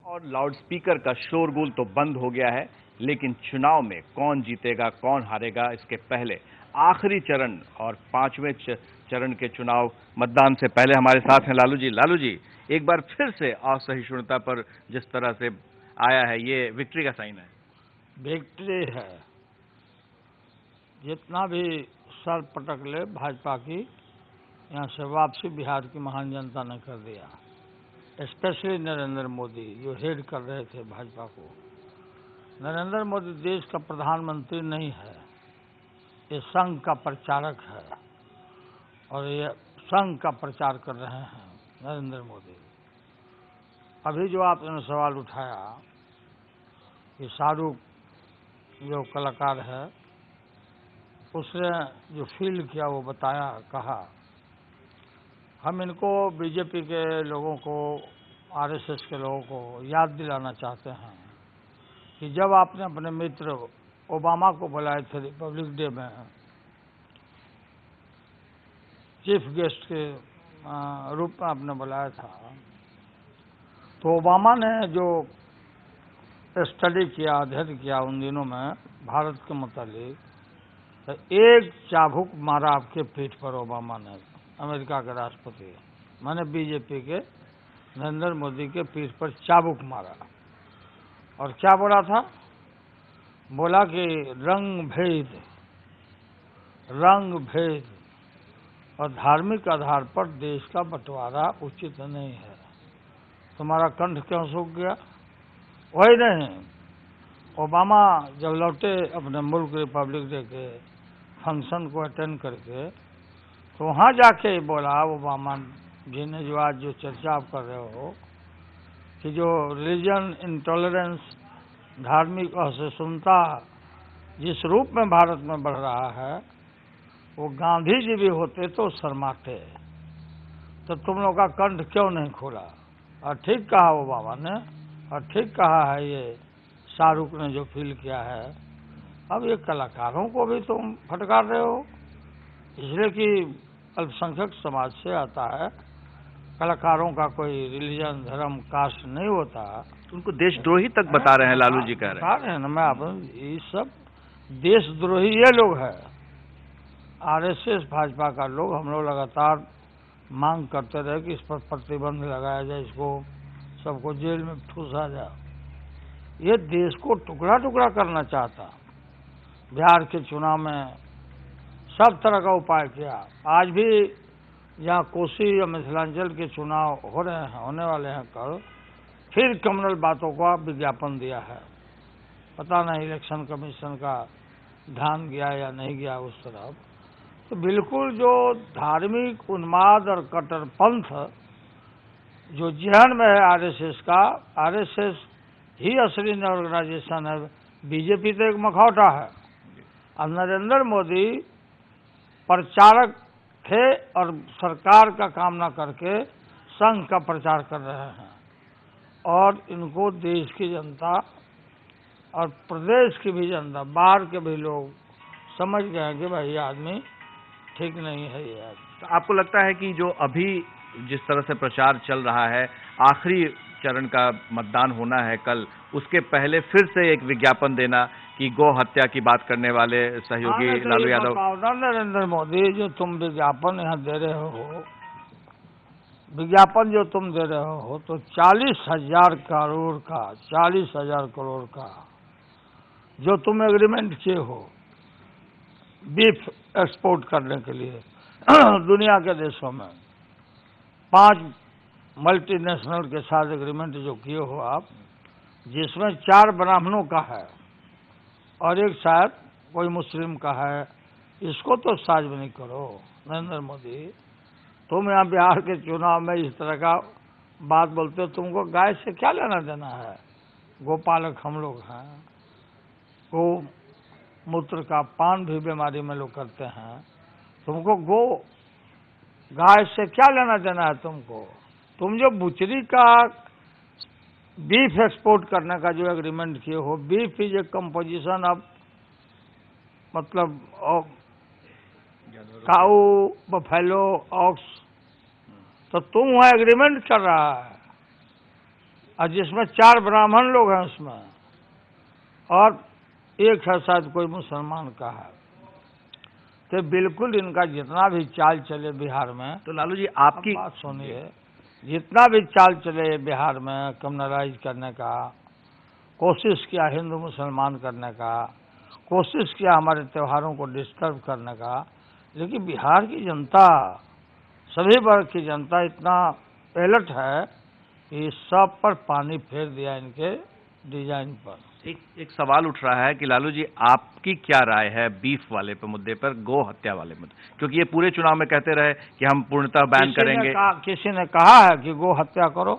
और लाउडस्पीकर का शोरगुल तो बंद हो गया है, लेकिन चुनाव में कौन जीतेगा कौन हारेगा इसके पहले आखिरी चरण और पांचवें चरण के चुनाव मतदान से पहले हमारे साथ हैं लालू जी। लालू जी, एक बार फिर से असहिष्णुता पर जिस तरह से आया है, ये विक्ट्री का साइन है। विक्ट्री है। जितना भी सर पटक ले भाजपा की, यहाँ से वापसी बिहार की महान जनता ने कर दिया। स्पेशली नरेंद्र मोदी जो हेड कर रहे थे भाजपा को। नरेंद्र मोदी देश का प्रधानमंत्री नहीं है, ये संघ का प्रचारक है और ये संघ का प्रचार कर रहे हैं नरेंद्र मोदी। अभी जो आपने सवाल उठाया कि शाहरुख जो कलाकार है उसने जो फील किया वो बताया, कहा हम इनको बीजेपी के लोगों को, आरएसएस के लोगों को याद दिलाना चाहते हैं कि जब आपने अपने मित्र ओबामा को बुलाए थे रिपब्लिक डे में चीफ गेस्ट के रूप में आपने बुलाया था, तो ओबामा ने जो स्टडी किया, अध्ययन किया उन दिनों में भारत के मुतालिक, तो एक चाबुक मारा आपके पीठ पर ओबामा ने, अमेरिका के राष्ट्रपति, मैंने बीजेपी के नरेंद्र मोदी के पीठ पर चाबुक मारा। और क्या बोला था? बोला कि रंग भेद और धार्मिक आधार पर देश का बंटवारा उचित नहीं है। तुम्हारा कंठ क्यों सूख गया? वही नहीं, ओबामा जब लौटे अपने मुल्क रिपब्लिक डे के फंक्शन को अटेंड करके, तो वहाँ जाके बोला ओबामा जी ने, जो आज जो चर्चा आप कर रहे हो कि जो रिलीजन इंटॉलरेंस, धार्मिक असहिष्णुता जिस रूप में भारत में बढ़ रहा है, वो गांधी जी भी होते तो शर्माते। तो तुम लोग का कंठ क्यों नहीं खोला? और ठीक कहा ओबामा ने, और ठीक कहा है ये शाहरुख ने जो फील किया है। अब ये कलाकारों को भी तुम फटकार रहे हो, इसलिए कि अल्पसंख्यक समाज से आता है, कलाकारों का कोई रिलीजन, धर्म, कास्ट नहीं होता। उनको देशद्रोही तक बता रहे हैं, लालू जी कह रहे हैं ना। मैं आप ये सब देशद्रोही ये लोग हैं, आरएसएस भाजपा का लोग। हम लोग लगातार मांग करते रहे कि इस पर प्रतिबंध लगाया जाए, इसको सबको जेल में ठूसा जाए। ये देश को टुकड़ा टुकड़ा करना चाहता। बिहार के चुनाव में सब तरह का उपाय किया। आज भी जहाँ कोसी या मिथिलांचल के चुनाव हो रहे हैं, होने वाले हैं कल, फिर कम्युनल बातों का विज्ञापन दिया है। पता नहीं इलेक्शन कमीशन का ध्यान गया या नहीं गया उस तरफ। तो बिल्कुल जो धार्मिक उन्माद और कट्टरपंथ जो जहन में है आरएसएस का, आरएसएस ही असली ऑर्गेनाइजेशन है, बीजेपी तो एक मखौटा है। और नरेंद्र मोदी प्रचारक थे और सरकार का काम ना करके संघ का प्रचार कर रहे हैं। और इनको देश की जनता और प्रदेश की भी जनता, बाहर के भी लोग समझ गए हैं कि भाई ये आदमी ठीक नहीं है। ये आदमी, तो आपको लगता है कि जो अभी जिस तरह से प्रचार चल रहा है, आखिरी चरण का मतदान होना है कल, उसके पहले फिर से एक विज्ञापन देना कि गौ हत्या की बात करने वाले सहयोगी लालू यादव, नरेंद्र मोदी, जो तुम विज्ञापन यहाँ दे रहे हो, विज्ञापन जो तुम दे रहे हो, तो 40,000 करोड़ का, 40,000 करोड़ का जो तुम एग्रीमेंट किए हो बीफ एक्सपोर्ट करने के लिए दुनिया के देशों में, 5 मल्टीनेशनल के साथ एग्रीमेंट जो किए हो आप, जिसमें 4 ब्राह्मणों का है और एक शायद कोई मुस्लिम का है, इसको तो सार्वजनिक करो। नरेंद्र मोदी, तुम यहाँ बिहार के चुनाव में इस तरह का बात बोलते हो, तुमको गाय से क्या लेना देना है? गोपालक हम लोग हैं। गो मूत्र का पान भी बीमारी में लोग करते हैं। तुमको गाय से क्या लेना देना है तुमको? तुम जो बुचरी का बीफ एक्सपोर्ट करने का जो एग्रीमेंट किए हो, beef is a composition of, मतलब काऊ, बफेलो, ऑक्स, तो तुम वहाँ एग्रीमेंट कर रहा है और जिसमें 4 ब्राह्मण लोग हैं उसमें, और एक है शायद कोई मुसलमान का है। तो बिल्कुल इनका जितना भी चाल चले बिहार में, तो लालू जी आप आपकी बात सुनिए, जितना भी चाल चले बिहार में कम्युनलाइज करने का, कोशिश किया हिंदू मुसलमान करने का, कोशिश किया हमारे त्योहारों को डिस्टर्ब करने का, लेकिन बिहार की जनता, सभी वर्ग की जनता इतना अलर्ट है कि सब पर पानी फेर दिया इनके डिजाइन पर। एक सवाल उठ रहा है कि लालू जी आपकी क्या राय है बीफ वाले पे मुद्दे पर, गो हत्या वाले मुद्दे, क्योंकि ये पूरे चुनाव में कहते रहे कि हम पूर्णतः बैन करेंगे। किसी ने कहा है कि गो हत्या करो?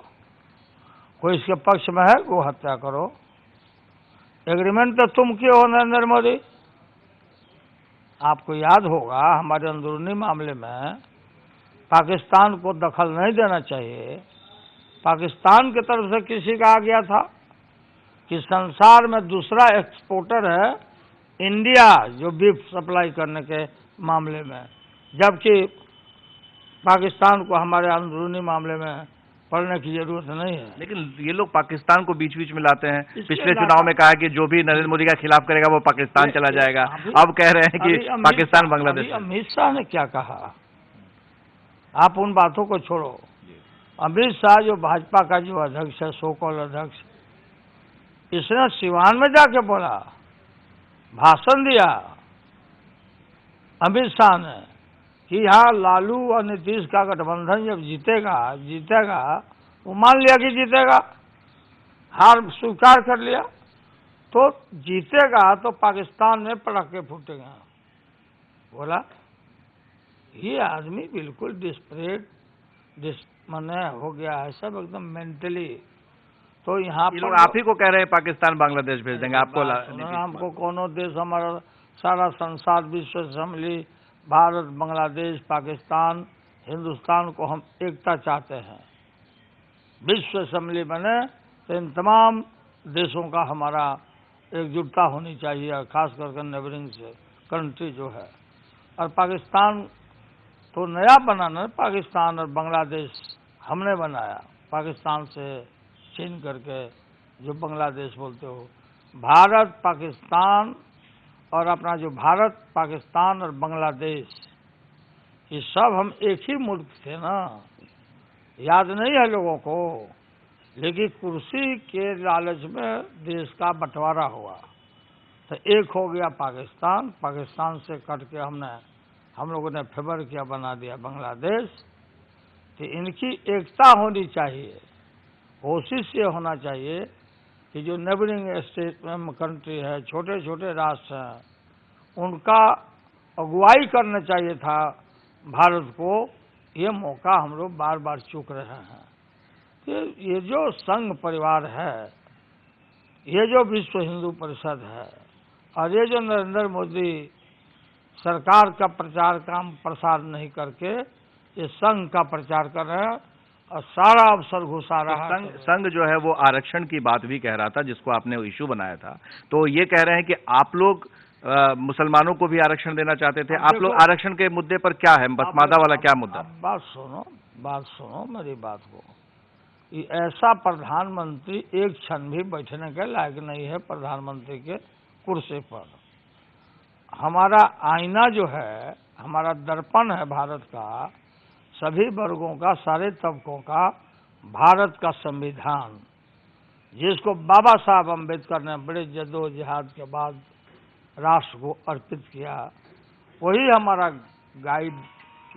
कोई इसके पक्ष में है गो हत्या करो? एग्रीमेंट तो तुम किए हो नरेंद्र मोदी। आपको याद होगा हमारे अंदरूनी मामले में पाकिस्तान को दखल नहीं देना चाहिए। पाकिस्तान की तरफ से किसी का आ गया था कि संसार में दूसरा एक्सपोर्टर है इंडिया जो बीफ सप्लाई करने के मामले में, जबकि पाकिस्तान को हमारे अंदरूनी मामले में पढ़ने की जरूरत नहीं है। लेकिन ये लोग पाकिस्तान को बीच बीच में लाते हैं। पिछले चुनाव में कहा कि जो भी नरेंद्र मोदी का खिलाफ करेगा वो पाकिस्तान चला जाएगा। अब कह रहे हैं कि पाकिस्तान बांग्लादेश। अमित शाह ने क्या कहा? आप उन बातों को छोड़ो। अमित शाह जो भाजपा का जो अध्यक्ष है, सो कॉल्ड अध्यक्ष, इसने सिवान में जाके बोला, भाषण दिया अमित शाह ने कि यहाँ लालू और नीतीश का गठबंधन जब जीतेगा वो मान लिया कि जीतेगा, हार स्वीकार कर लिया, तो जीतेगा तो पाकिस्तान में पटाखे फूटेगा। बोला ये आदमी बिल्कुल डिस्परेट मने हो गया है, सब एकदम मेंटली। तो यहाँ पर आप ही को कह रहे हैं पाकिस्तान बांग्लादेश भेज देंगे आपको। हमको कोनो देश, हमारा सारा संसार, विश्व असेंबली, भारत, बांग्लादेश, पाकिस्तान, हिंदुस्तान को हम एकता चाहते हैं। विश्व असेंबली बने तो इन तमाम देशों का हमारा एकजुटता होनी चाहिए, खास करके नेबरिंग से कंट्री जो है। और पाकिस्तान तो नया बनाना, पाकिस्तान और बांग्लादेश हमने बनाया, पाकिस्तान से छीन करके जो बांग्लादेश बोलते हो। भारत, पाकिस्तान और अपना जो भारत, पाकिस्तान और बांग्लादेश, ये सब हम एक ही मुल्क थे ना, याद नहीं है लोगों को। लेकिन कुर्सी के लालच में देश का बंटवारा हुआ, तो एक हो गया पाकिस्तान, पाकिस्तान से कट के हम लोगों ने फेवर किया, बना दिया बांग्लादेश। तो इनकी एकता होनी चाहिए। कोशिश ये होना चाहिए कि जो नेबरिंग स्टेट में कंट्री है, छोटे छोटे राष्ट्र हैं, उनका अगुवाई करना चाहिए था भारत को। ये मौका हम लोग बार बार चूक रहे हैं। तो ये जो संघ परिवार है, ये जो विश्व हिंदू परिषद है, और ये जो नरेंद्र मोदी सरकार का प्रसार नहीं करके ये संघ का प्रचार कर रहे हैं और सारा अवसर घुसा रहा है। संघ जो है वो आरक्षण की बात भी कह रहा था, जिसको आपने इशू बनाया था। तो ये कह रहे हैं कि आप लोग मुसलमानों को भी आरक्षण देना चाहते थे। आप लोग आरक्षण के मुद्दे पर क्या है, बसमादा वाला क्या मुद्दा? बात सुनो मेरी बात को। ऐसा प्रधानमंत्री एक क्षण भी बैठने के लायक नहीं है प्रधानमंत्री के कुर्सी पर। हमारा आईना जो है, हमारा दर्पण है भारत का, सभी वर्गों का, सारे तबकों का, भारत का संविधान, जिसको बाबा साहब अम्बेडकर ने बड़े जद्दोजहद के बाद राष्ट्र को अर्पित किया, वही हमारा गाइड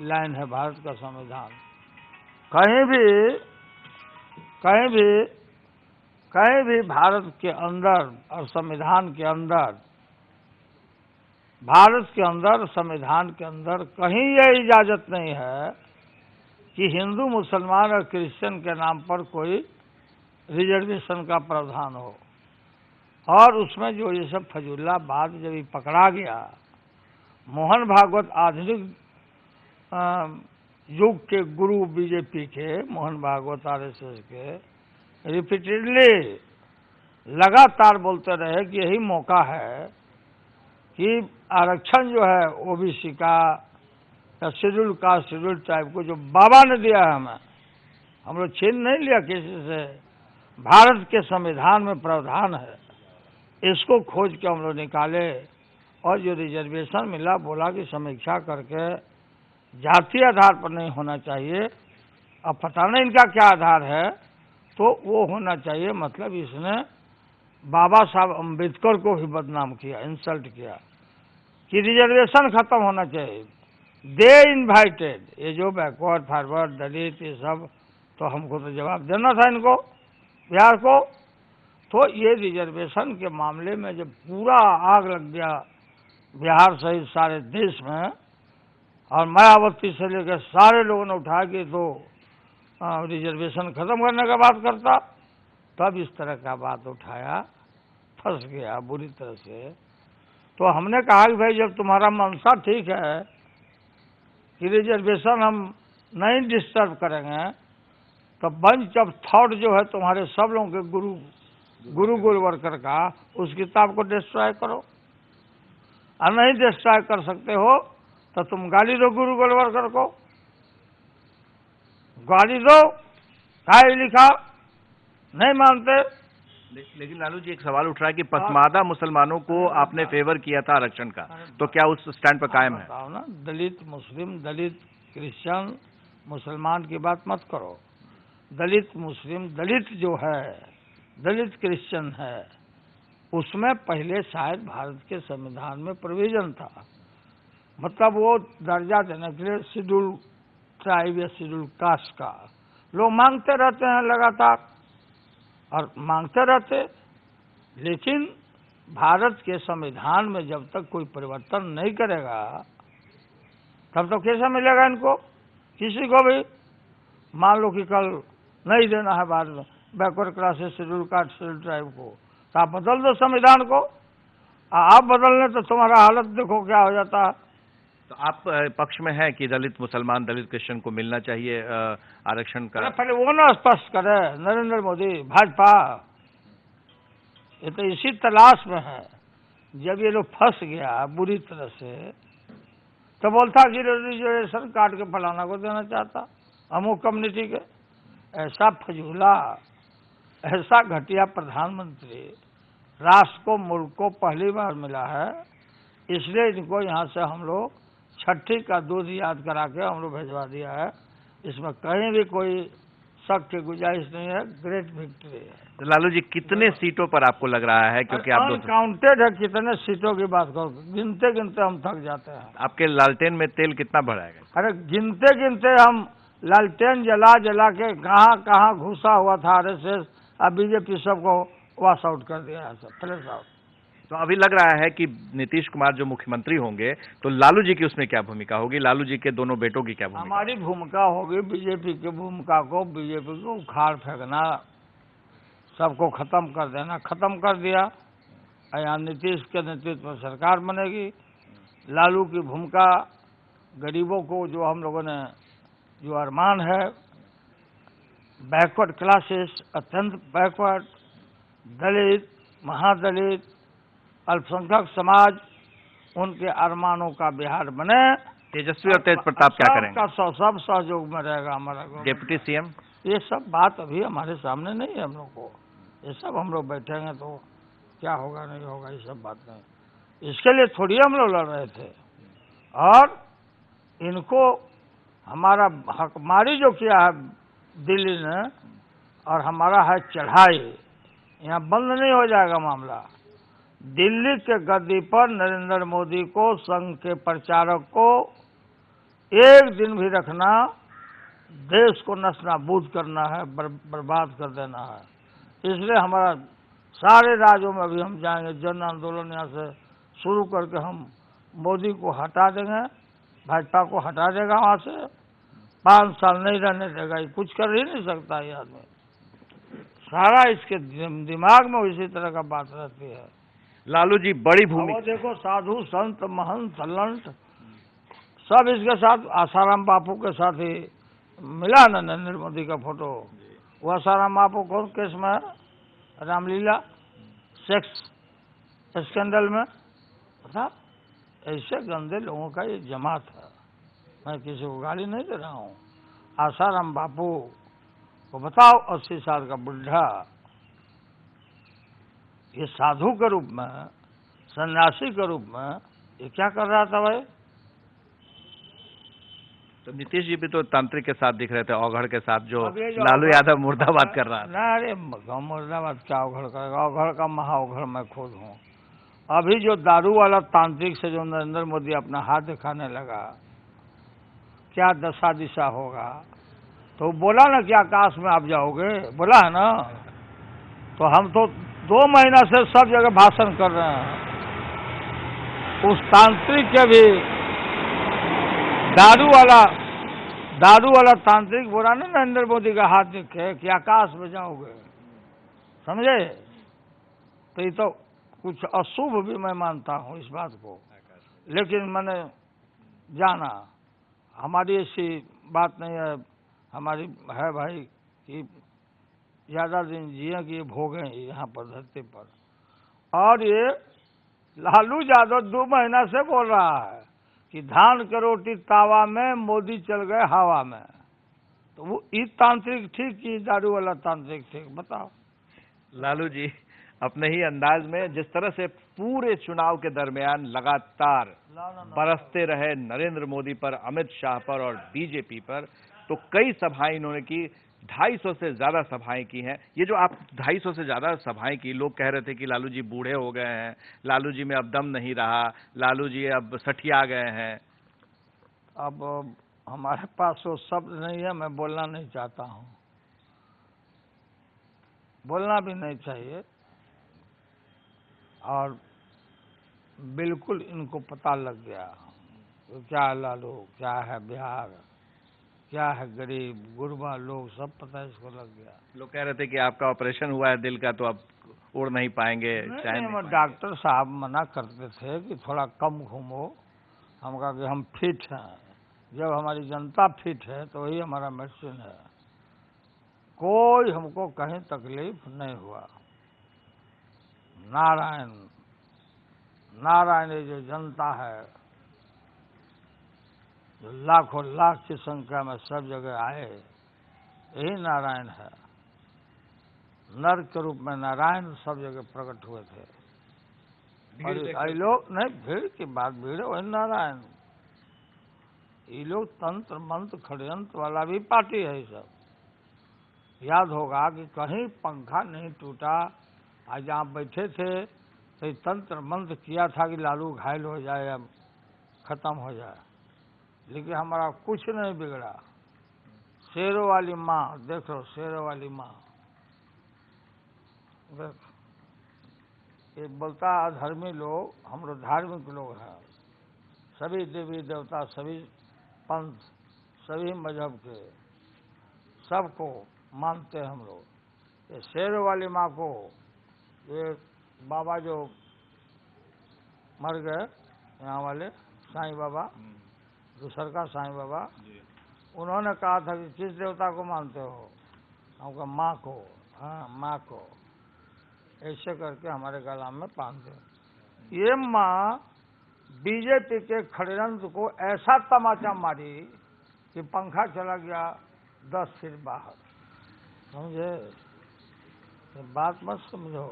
लाइन है भारत का संविधान। कहीं भी भारत के अंदर और संविधान के अंदर, भारत के अंदर संविधान के अंदर कहीं यह इजाजत नहीं है कि हिंदू, मुसलमान और क्रिश्चियन के नाम पर कोई रिजर्वेशन का प्रावधान हो। और उसमें जो ये सब फजुल्ला बात जब ये पकड़ा गया, मोहन भागवत आधुनिक युग के गुरु बीजेपी के, मोहन भागवत आरएसएस के, रिपीटेडली लगातार बोलते रहे कि यही मौका है कि आरक्षण जो है ओबीसी का या शेड्यूल कास्ट, शेड्यूल ट्राइब को जो बाबा ने दिया है हमें, हम लोग छीन नहीं लिया किसी से, भारत के संविधान में प्रावधान है, इसको खोज के हम लोग निकाले और जो रिजर्वेशन मिला बोला कि समीक्षा करके जातीय आधार पर नहीं होना चाहिए। अब पता नहीं इनका क्या आधार है, तो वो होना चाहिए। मतलब इसने बाबा साहब अम्बेडकर को भी बदनाम किया, इंसल्ट किया कि रिजर्वेशन खत्म होना चाहिए। दे इनवाइटेड, ये जो बैकवर्ड फॉरवर्ड दलित ये सब, तो हमको तो जवाब देना था इनको, बिहार को। तो ये रिजर्वेशन के मामले में जब पूरा आग लग गया बिहार सहित सारे देश में, और मायावती से लेकर सारे लोगों ने उठा के तो रिजर्वेशन खत्म करने का बात करता, तब इस तरह का बात उठाया, फंस गया बुरी तरह से। तो हमने कहा कि भाई जब तुम्हारा मंशा ठीक है कि रिजर्वेशन हम नहीं डिस्टर्ब करेंगे, तो बंच ऑफ थॉट जो है तुम्हारे सब लोगों के गुरु गोलवलकर का, उस किताब को डिस्ट्रॉय करो। और नहीं डिस्ट्रॉय कर सकते हो तो तुम गाली दो गुरु गोलवलकर को, गाली दो, काय लिखा, नहीं मानते। लेकिन लालू जी एक सवाल उठ रहा है कि पसमादा मुसलमानों को आपने फेवर किया था आरक्षण का, तो क्या उस स्टैंड पर कायम है? बताओ ना, दलित मुस्लिम, दलित क्रिश्चियन मुसलमान की बात मत करो। दलित मुस्लिम, दलित जो है, दलित क्रिश्चियन है, उसमें पहले शायद भारत के संविधान में प्रोविजन था, मतलब वो दर्जा देने के लिए शेड्यूल ट्राइब या शेड्यूल कास्ट का लोग मांगते रहते हैं लगातार, और मांगते रहते। लेकिन भारत के संविधान में जब तक कोई परिवर्तन नहीं करेगा, तब तो कैसे मिलेगा इनको? किसी को भी मान लो कि कल नहीं देना है भारत में backward classes, schedule caste, schedule tribe को, तो आप बदल दो संविधान को। आप बदलने तो तुम्हारा हालत देखो क्या हो जाता है। तो आप पक्ष में है कि दलित मुसलमान, दलित क्रिश्चियन को मिलना चाहिए आरक्षण का? पहले वो ना स्पष्ट करे नरेंद्र मोदी, भाजपा, ये तो इसी तलाश में है। जब ये लोग फंस गया बुरी तरह से, तो बोलता कि रिजर्वेशन काट के फलाना को देना चाहता, अमुक कम्युनिटी के। ऐसा फजूला, ऐसा घटिया प्रधानमंत्री राष्ट्र को, मुल्क को पहली बार मिला है। इसलिए इनको यहाँ से हम लोग छठी का दूध याद करा के हम लोग भिजवा दिया है। इसमें कहीं भी कोई शक की गुंजाइश नहीं है, ग्रेट विक्ट्री है। तो लालू जी कितने सीटों पर आपको लग रहा है, क्योंकि आप अनकाउंटेड है, कितने सीटों की बात करो, गिनते गिनते हम थक जाते हैं। आपके लालटेन में तेल कितना बढ़ाएगा? अरे गिनते गिनते हम लालटेन जला जला के कहाँ कहाँ घुसा हुआ था आरएसएस, अब बीजेपी सबको वॉश आउट कर दिया है, सब फ्लैश आउट। तो अभी लग रहा है कि नीतीश कुमार जो मुख्यमंत्री होंगे, तो लालू जी की उसमें क्या भूमिका होगी? लालू जी के दोनों बेटों की क्या भूमिका? हमारी भूमिका होगी बीजेपी की भूमिका को, बीजेपी को उखाड़ फेंकना, सबको खत्म कर देना। खत्म कर दिया, यहाँ नीतीश के नेतृत्व में सरकार बनेगी। लालू की भूमिका गरीबों को, जो हम लोगों ने जो अरमान है, बैकवर्ड क्लासेस, अत्यंत बैकवर्ड, दलित, महादलित, अल्पसंख्यक समाज, उनके अरमानों का बिहार बने। तेजस्वी और तेज प्रताप क्या करेंगे? सब सहयोग में रहेगा हमारा डिप्टी सीएम? ये सब बात अभी हमारे सामने नहीं है हम लोग को। ये सब हम लोग बैठेंगे तो क्या होगा नहीं होगा, ये सब बात नहीं। इसके लिए थोड़ी हम लोग लड़ रहे थे। और इनको हमारा हकमारी जो किया है दिल्ली ने, और हमारा है चढ़ाई, यहाँ बंद नहीं हो जाएगा मामला। दिल्ली के गद्दी पर नरेंद्र मोदी को, संघ के प्रचारक को एक दिन भी रखना, देश को नस्तानाबूद करना है, बर्बाद कर देना है। इसलिए हमारा सारे राज्यों में अभी हम जाएंगे, जन आंदोलन यहाँ से शुरू करके हम मोदी को हटा देंगे, भाजपा को हटा देगा वहाँ से। 5 साल नहीं रहने देगा, ये कुछ कर ही नहीं सकता ये आदमी। सारा इसके दिमाग में इसी तरह का बात रहती है। लालू जी बड़ी भूमिका, देखो साधु संत महंत लंट सब इसके साथ, आसाराम बापू के साथ ही मिला ना नरेंद्र मोदी का फोटो। वो आसाराम बापू कौन केस में है? रामलीला सेक्स स्कैंडल में, पता? ऐसे गंदे लोगों का ये जमात है। मैं किसी को गाली नहीं दे रहा हूँ। आसाराम बापू को बताओ, 80 साल का बुढ़ा ये साधु के रूप में, सन्यासी के रूप में ये क्या कर रहा था भाई? तो नीतीश जी भी तो तांत्रिक के साथ दिख रहे थे, औघड़ के साथ, जो अब ये जो लालू औघड़- यादव मुर्दाबाद कर रहा था। ना, अरे मुर्दाबाद क्या औघड़ करेगा? औघड़ का महाऔघड़ मैं खुद हूँ। अभी जो दारू वाला तांत्रिक से जो नरेंद्र मोदी अपना हाथ दिखाने लगा, क्या दशा दिशा होगा? तो बोला ना कि आकाश में आप जाओगे, बोला है ना। तो हम तो 2 महीना से सब जगह भाषण कर रहे हैं। उस तांत्रिक के भी दारू वाला तांत्रिक बोला ना नरेंद्र मोदी का हाथ दिखे कि आकाश में जाओगे, समझे? तो ये तो कुछ अशुभ भी मैं मानता हूँ इस बात को, लेकिन मैंने जाना हमारी ऐसी बात नहीं है। हमारी है भाई कि ज़्यादा दिन जिए कि ये भोगें यहाँ पर धरती पर। और ये लालू यादव 2 महीना से बोल रहा है कि धान की रोटी तावा में, मोदी चल गए हवा में। तो वो ये तांत्रिक ठीक कि दारू वाला तांत्रिक ठीक? बताओ। लालू जी अपने ही अंदाज में जिस तरह से पूरे चुनाव के दरमियान लगातार बरसते रहे नरेंद्र मोदी पर, अमित शाह पर और बीजेपी पर, तो कई सभाएं इन्होंने की, 250 से ज्यादा सभाएं की हैं। ये जो आप 250 से ज्यादा सभाएं की, लोग कह रहे थे कि लालू जी बूढ़े हो गए हैं, लालू जी में अब दम नहीं रहा, लालू जी अब सठिया गए हैं। अब हमारे पास वो शब्द नहीं है, मैं बोलना नहीं चाहता हूँ, बोलना भी नहीं चाहिए। और बिल्कुल इनको पता लग गया तो क्या लालू, क्या है बिहार, क्या है गरीब गुरबा लोग, सब पता इसको लग गया। लोग कह रहे थे कि आपका ऑपरेशन हुआ है दिल का, तो अब उड़ नहीं पाएंगे, चैन नहीं पाएंगे। डॉक्टर साहब मना करते थे कि थोड़ा कम घूमो। हम कहा कि हम फिट हैं, जब हमारी जनता फिट है तो वही हमारा मेडिसिन है। कोई हमको कहीं तकलीफ नहीं हुआ। नारायण नारायण, ये जो जनता है, जो लाखों लाख की संख्या में सब जगह आए, यही नारायण है। नर के रूप में नारायण सब जगह प्रकट हुए थे। और ये लोग नहीं, भीड़ की बात, भीड़ है, वही नारायण। ये लोग तंत्र मंत्र षड्यंत्र वाला भी पार्टी है ये सब। याद होगा कि कहीं पंखा नहीं टूटा। आज जहाँ बैठे थे तो ये तंत्र मंत्र किया था कि लालू घायल हो जाए, अब खत्म हो जाए, लेकिन हमारा कुछ नहीं बिगड़ा। शेरों वाली माँ, देख लो, शेरों वाली माँ। देख, ये बोलता अधर्मी लोग, हम लोग धार्मिक लोग हैं, सभी देवी देवता, सभी पंथ, सभी मजहब के, सबको मानते हैं हम लोग। ये शेरों वाली माँ को, ये बाबा जो मर गए यहाँ वाले साईं बाबा, दूसर का साईं बाबा, उन्होंने कहा था कि किस देवता को मानते हो? हम कहा माँ को। हाँ, माँ को। ऐसे करके हमारे गला में बांध दे। ये माँ बीजेपी के षड्यंत्र को ऐसा तमाचा मारी कि पंखा चला गया 10 फीट बाहर, समझे? ये बात मत समझो।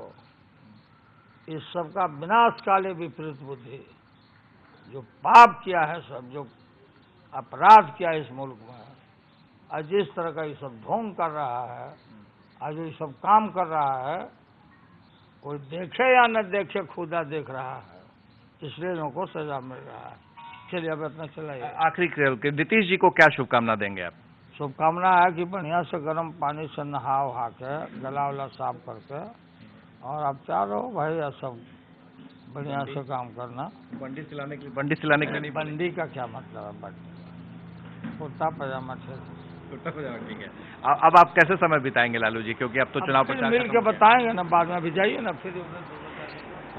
इस सब का विनाश काले विपरीत बुद्धि, जो पाप किया है, सब जो अपराध किया है इस मुल्क में, आज जिस तरह का ये सब ढोंग कर रहा है, आज ये सब काम कर रहा है, कोई देखे या न देखे, खुदा देख रहा है, इसलिए लोगों को सजा मिल रहा है। चलिए अब इतना चलाइए। आखिरी नीतीश जी को क्या शुभकामना देंगे आप? शुभकामना है कि बढ़िया से गर्म पानी से नहा वहा के, गला वला साफ करके, और आप चारो भाई सब बढ़िया से काम करना। बंडी सिलाने के लिए नहीं? बंडी का क्या मतलब है? बंडी कुर्ता पजामा ठीक है। अब आप कैसे समय बिताएंगे लालू जी, क्योंकि अब तो चुनाव प्रचार मिल के बताएंगे ना, बाद में भी जाइए ना फिर।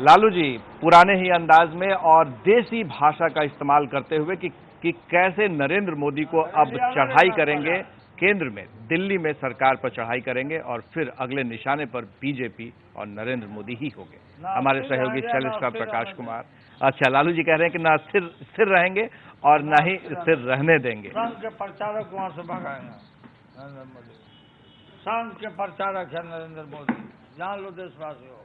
लालू जी पुराने ही अंदाज में और देसी भाषा का इस्तेमाल करते हुए कि कैसे नरेंद्र मोदी को अब चढ़ाई करेंगे केंद्र में, दिल्ली में सरकार पर चढ़ाई करेंगे और फिर अगले निशाने पर बीजेपी और नरेंद्र मोदी ही होंगे। हमारे सहयोगी चैनल प्रकाश कुमार। अच्छा, लालू जी कह रहे हैं कि ना स्थिर रहेंगे और ना ही स्थिर रहने देंगे। संघ के प्रचारक वहां से भगाएंगे नरेंद्र मोदी। संघ के प्रचारक है नरेंद्र मोदी, जान लो देशवासियों।